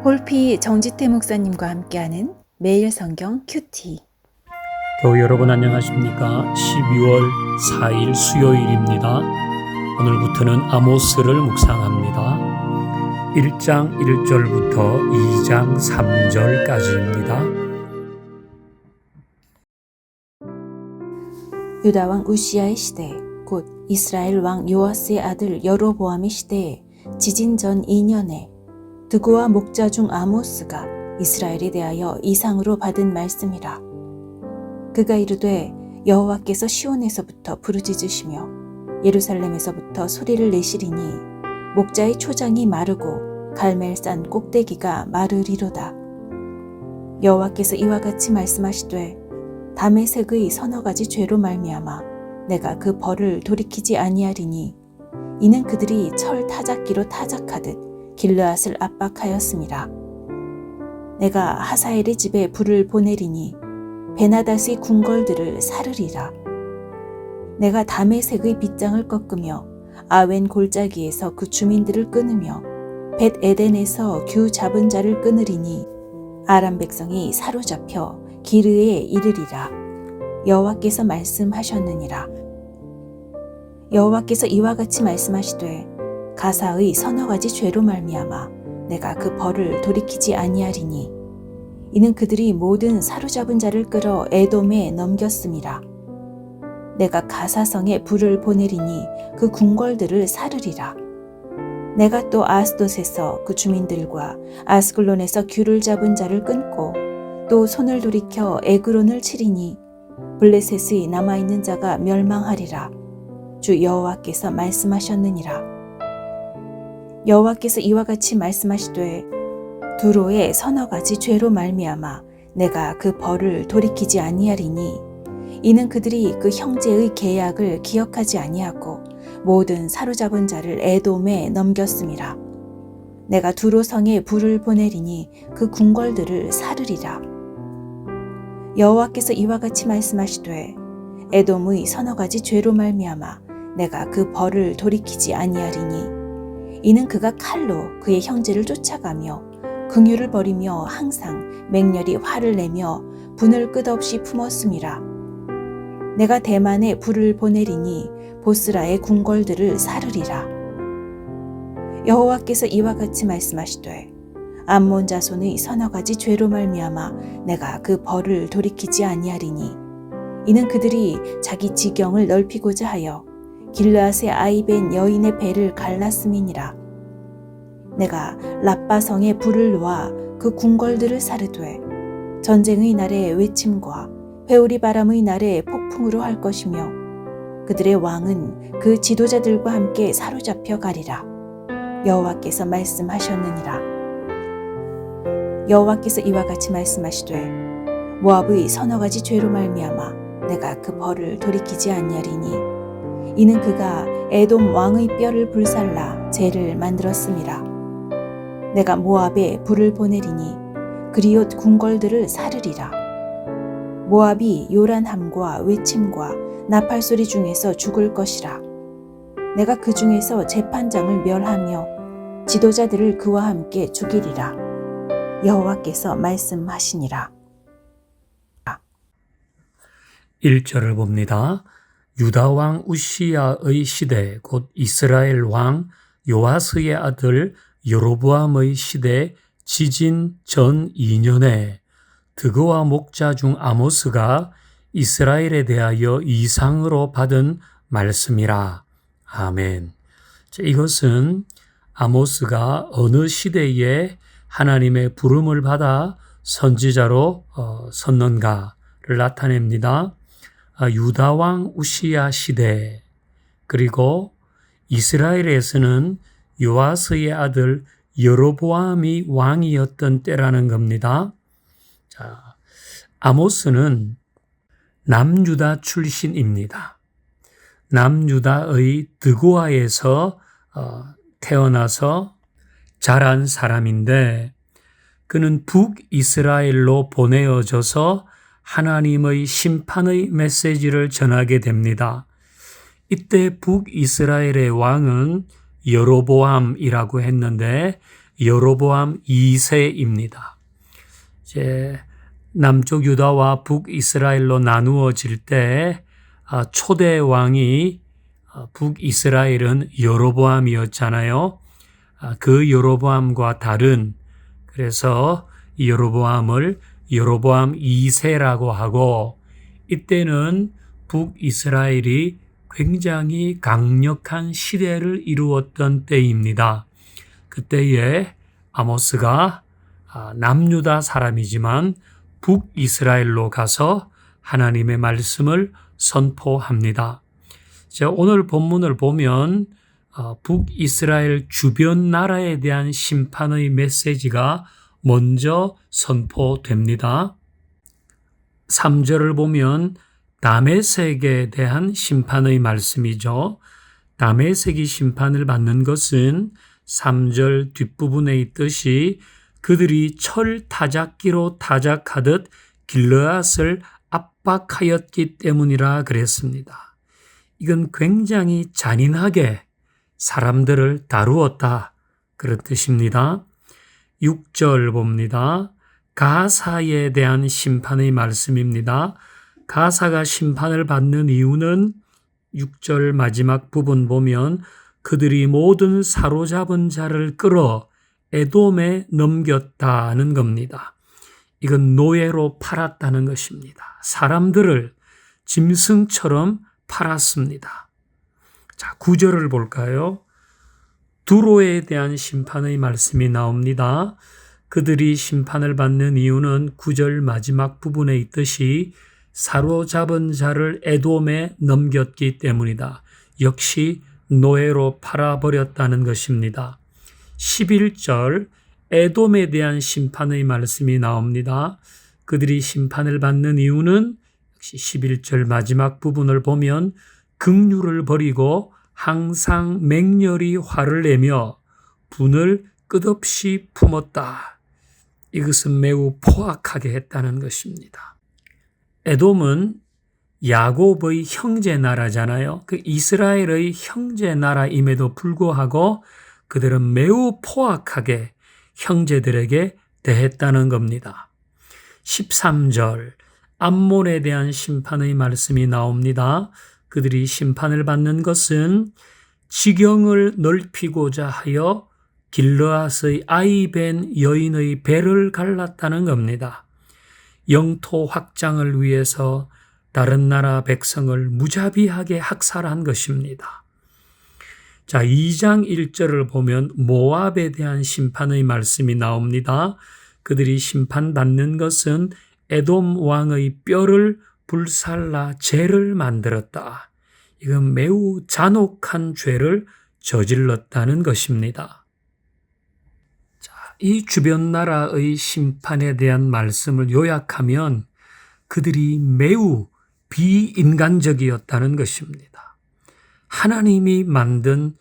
홀피 정지태 목사님과 함께하는 매일 성경 큐티. 교우 여러분 안녕하십니까? 12월 4일 수요일입니다. 오늘부터는 아모스를 묵상합니다. 1장 1절부터 2장 3절까지입니다. 유다 왕 우시야의 시대, 곧 이스라엘 왕 요아스의 아들 여로보암의 시대에 지진 전 2년에 드고와 목자 중 아모스가 이스라엘에 대하여 이상으로 받은 말씀이라. 그가 이르되 여호와께서 시온에서부터 부르짖으시며 예루살렘에서부터 소리를 내시리니 목자의 초장이 마르고 갈멜산 꼭대기가 마르리로다. 여호와께서 이와 같이 말씀하시되 다메섹의 서너 가지 죄로 말미암아 내가 그 벌을 돌이키지 아니하리니 이는 그들이 철 타작기로 타작하듯 길르앗을 압박하였음이라. 내가 하사엘의 집에 불을 보내리니 베나닷의 궁궐들을 사르리라. 내가 다메섹의 빗장을 꺾으며 아웬 골짜기에서 그 주민들을 끊으며 벳 에덴에서 규 잡은 자를 끊으리니 아람 백성이 사로잡혀 기르에 이르리라. 여호와께서 말씀하셨느니라. 여호와께서 이와 같이 말씀하시되 가사의 서너 가지 죄로 말미암아 내가 그 벌을 돌이키지 아니하리니 이는 그들이 모든 사로잡은 자를 끌어 에돔에 넘겼음이라. 내가 가사성에 불을 보내리니 그 궁궐들을 사르리라. 내가 또 아스돗에서 그 주민들과 아스글론에서 규를 잡은 자를 끊고 또 손을 돌이켜 에그론을 치리니 블레셋의 남아있는 자가 멸망하리라. 주 여호와께서 말씀하셨느니라. 여호와께서 이와 같이 말씀하시되 두로의 서너 가지 죄로 말미암아 내가 그 벌을 돌이키지 아니하리니 이는 그들이 그 형제의 계약을 기억하지 아니하고 모든 사로잡은 자를 에돔에 넘겼음이라. 내가 두로 성에 불을 보내리니 그 궁궐들을 사르리라. 여호와께서 이와 같이 말씀하시되 에돔의 서너 가지 죄로 말미암아 내가 그 벌을 돌이키지 아니하리니 이는 그가 칼로 그의 형제를 쫓아가며 긍휼을 버리며 항상 맹렬히 화를 내며 분을 끝없이 품었음이라. 내가 대만에 불을 보내리니 보스라의 궁궐들을 사르리라. 여호와께서 이와 같이 말씀하시되 암몬 자손의 서너 가지 죄로 말미암아 내가 그 벌을 돌이키지 아니하리니 이는 그들이 자기 지경을 넓히고자 하여 길르앗의 아이벤 여인의 배를 갈랐음이니라. 내가 라빠성에 불을 놓아 그 궁궐들을 사르되 전쟁의 날에 외침과 회오리 바람의 날에 폭풍으로 할 것이며 그들의 왕은 그 지도자들과 함께 사로잡혀 가리라. 여호와께서 말씀하셨느니라. 여호와께서 이와 같이 말씀하시되 모압의 서너 가지 죄로 말미암아 내가 그 벌을 돌이키지 아니하리니 이는 그가 에돔 왕의 뼈를 불살라 죄를 만들었음이라. 내가 모압에 불을 보내리니 그리옷 궁궐들을 사르리라. 모압이 요란함과 외침과 나팔 소리 중에서 죽을 것이라. 내가 그 중에서 재판장을 멸하며 지도자들을 그와 함께 죽이리라. 여호와께서 말씀하시니라. 1절을 봅니다. 유다 왕 우시야의 시대, 곧 이스라엘 왕 요아스의 아들 여로보암의 시대 지진 전 2년에 드고와 목자 중 아모스가 이스라엘에 대하여 이상으로 받은 말씀이라. 아멘. 이것은 아모스가 어느 시대에 하나님의 부름을 받아 선지자로 섰는가를 나타냅니다. 유다 왕 우시야 시대, 그리고 이스라엘에서는 요아스의 아들 여로보암이 왕이었던 때라는 겁니다. 자, 아모스는 남유다 출신입니다. 남유다의 드고아에서 태어나서 자란 사람인데 그는 북이스라엘로 보내어져서 하나님의 심판의 메시지를 전하게 됩니다. 이때 북이스라엘의 왕은 여로보암이라고 했는데 여로보암 2세입니다. 이제 남쪽 유다와 북이스라엘로 나누어질 때 초대 왕이 북이스라엘은 여로보암이었잖아요. 그 여로보암과 다른, 그래서 여로보암을 여로보암 2세라고 하고, 이때는 북이스라엘이 굉장히 강력한 시대를 이루었던 때입니다. 그때에 아모스가 남유다 사람이지만 북이스라엘로 가서 하나님의 말씀을 선포합니다. 오늘 본문을 보면 북이스라엘 주변 나라에 대한 심판의 메시지가 먼저 선포됩니다. 3절을 보면 다메섹에 대한 심판의 말씀이죠. 다메섹이 심판을 받는 것은 3절 뒷부분에 있듯이 그들이 철 타작기로 타작하듯 길르앗을 압박하였기 때문이라 그랬습니다. 이건 굉장히 잔인하게 사람들을 다루었다, 그런 뜻입니다. 6절 봅니다. 가사에 대한 심판의 말씀입니다. 가사가 심판을 받는 이유는 6절 마지막 부분 보면 그들이 모든 사로잡은 자를 끌어 에돔에 넘겼다는 겁니다. 이건 노예로 팔았다는 것입니다. 사람들을 짐승처럼 팔았습니다. 자, 9절을 볼까요? 두로에 대한 심판의 말씀이 나옵니다. 그들이 심판을 받는 이유는 9절 마지막 부분에 있듯이 사로잡은 자를 에돔에 넘겼기 때문이다. 역시 노예로 팔아버렸다는 것입니다. 11절 에돔에 대한 심판의 말씀이 나옵니다. 그들이 심판을 받는 이유는 역시 11절 마지막 부분을 보면 긍휼을 버리고 항상 맹렬히 화를 내며 분을 끝없이 품었다. 이것은 매우 포악하게 했다는 것입니다. 에돔은 야곱의 형제 나라잖아요. 그 이스라엘의 형제 나라임에도 불구하고 그들은 매우 포악하게 형제들에게 대했다는 겁니다. 13절 암몬에 대한 심판의 말씀이 나옵니다. 그들이 심판을 받는 것은 지경을 넓히고자 하여 길르앗의 아이벤 여인의 배를 갈랐다는 겁니다. 영토 확장을 위해서 다른 나라 백성을 무자비하게 학살한 것입니다. 자, 2장 1절을 보면 모압에 대한 심판의 말씀이 나옵니다. 그들이 심판받는 것은 에돔 왕의 뼈를 불살라 죄를 만들었다. 이건 매우 잔혹한 죄를 저질렀다는 것입니다. 자, 이 주변 나라의 심판에 대한 말씀을 요약하면 그들이 매우 비인간적이었다는 것입니다. 하나님이 만든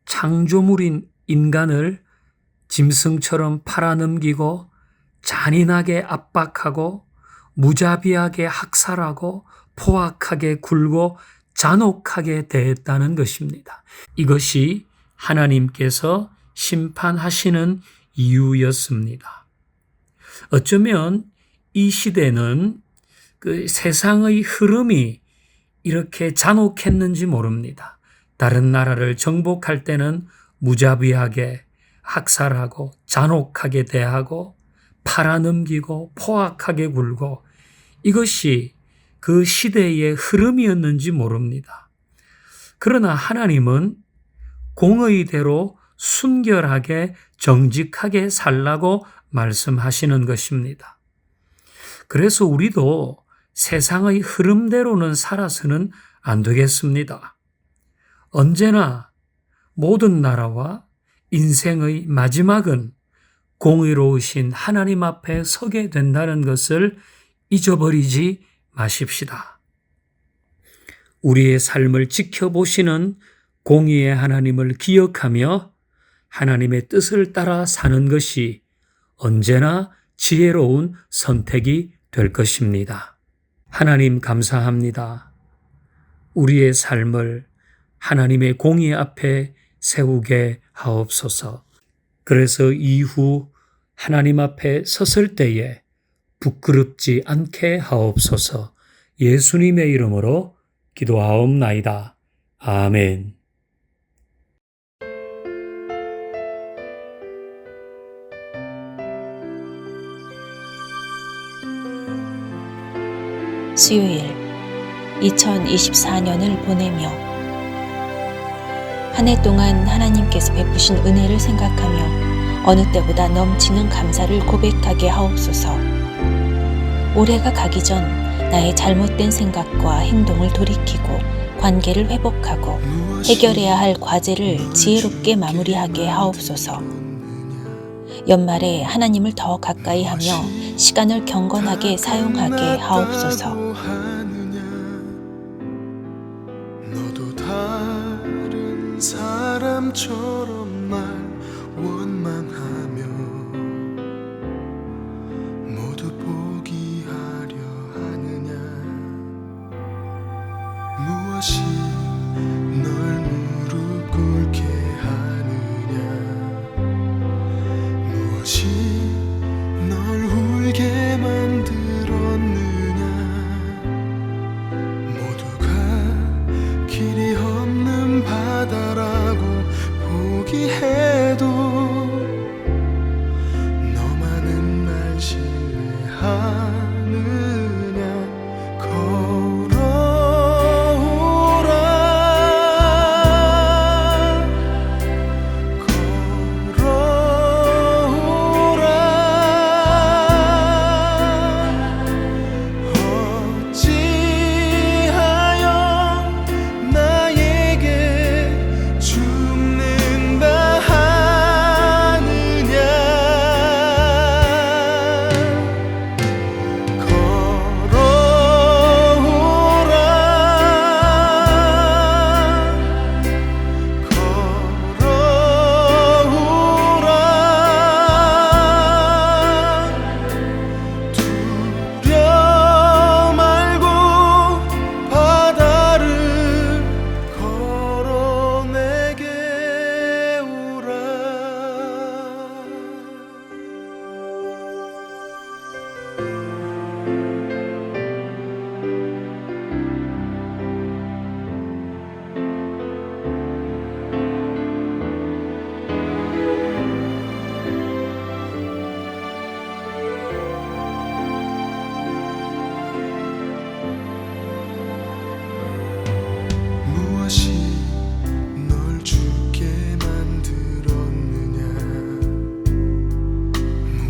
창조물인 인간을 짐승처럼 팔아넘기고 잔인하게 압박하고 무자비하게 학살하고 포악하게 굴고 잔혹하게 대했다는 것입니다. 이것이 하나님께서 심판하시는 이유였습니다. 어쩌면 이 시대는 그 세상의 흐름이 이렇게 잔혹했는지 모릅니다. 다른 나라를 정복할 때는 무자비하게 학살하고 잔혹하게 대하고 팔아넘기고 포악하게 굴고 이것이 그 시대의 흐름이었는지 모릅니다. 그러나 하나님은 공의대로 순결하게 정직하게 살라고 말씀하시는 것입니다. 그래서 우리도 세상의 흐름대로는 살아서는 안 되겠습니다. 언제나 모든 나라와 인생의 마지막은 공의로우신 하나님 앞에 서게 된다는 것을 잊어버리지 마십시다. 우리의 삶을 지켜보시는 공의의 하나님을 기억하며 하나님의 뜻을 따라 사는 것이 언제나 지혜로운 선택이 될 것입니다. 하나님 감사합니다. 우리의 삶을 하나님의 공의 앞에 세우게 하옵소서. 그래서 이후 하나님 앞에 섰을 때에 부끄럽지 않게 하옵소서. 예수님의 이름으로 기도하옵나이다. 아멘. 수요일 2024년을 보내며 한 해 동안 하나님께서 베푸신 은혜를 생각하며 어느 때보다 넘치는 감사를 고백하게 하옵소서. 올해가 가기 전 나의 잘못된 생각과 행동을 돌이키고 관계를 회복하고 해결해야 할 과제를 지혜롭게 마무리하게 하옵소서. 연말에 하나님을 더 가까이 하며 시간을 경건하게 사용하게 하옵소서. 너도 다른 사람처럼 날 원망하며 모두 포기하려 하느냐. 무엇이 널 무릎 꿇게 하느냐. 무엇이 널 울게 만들었느냐. 모두가 길이 없는 바다라고 포기해도 너만은 날 신뢰하느냐. 걸어오라 걸어오라. 어찌하여 나에게 죽는다 하느냐. 두려 말고 바다를 걸어 내게 오라. 무엇이 널 죽게 만들었느냐.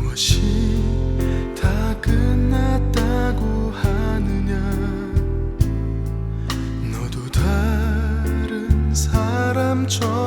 무엇이 다 끝났다고 하느냐. 너도 다른 사람처럼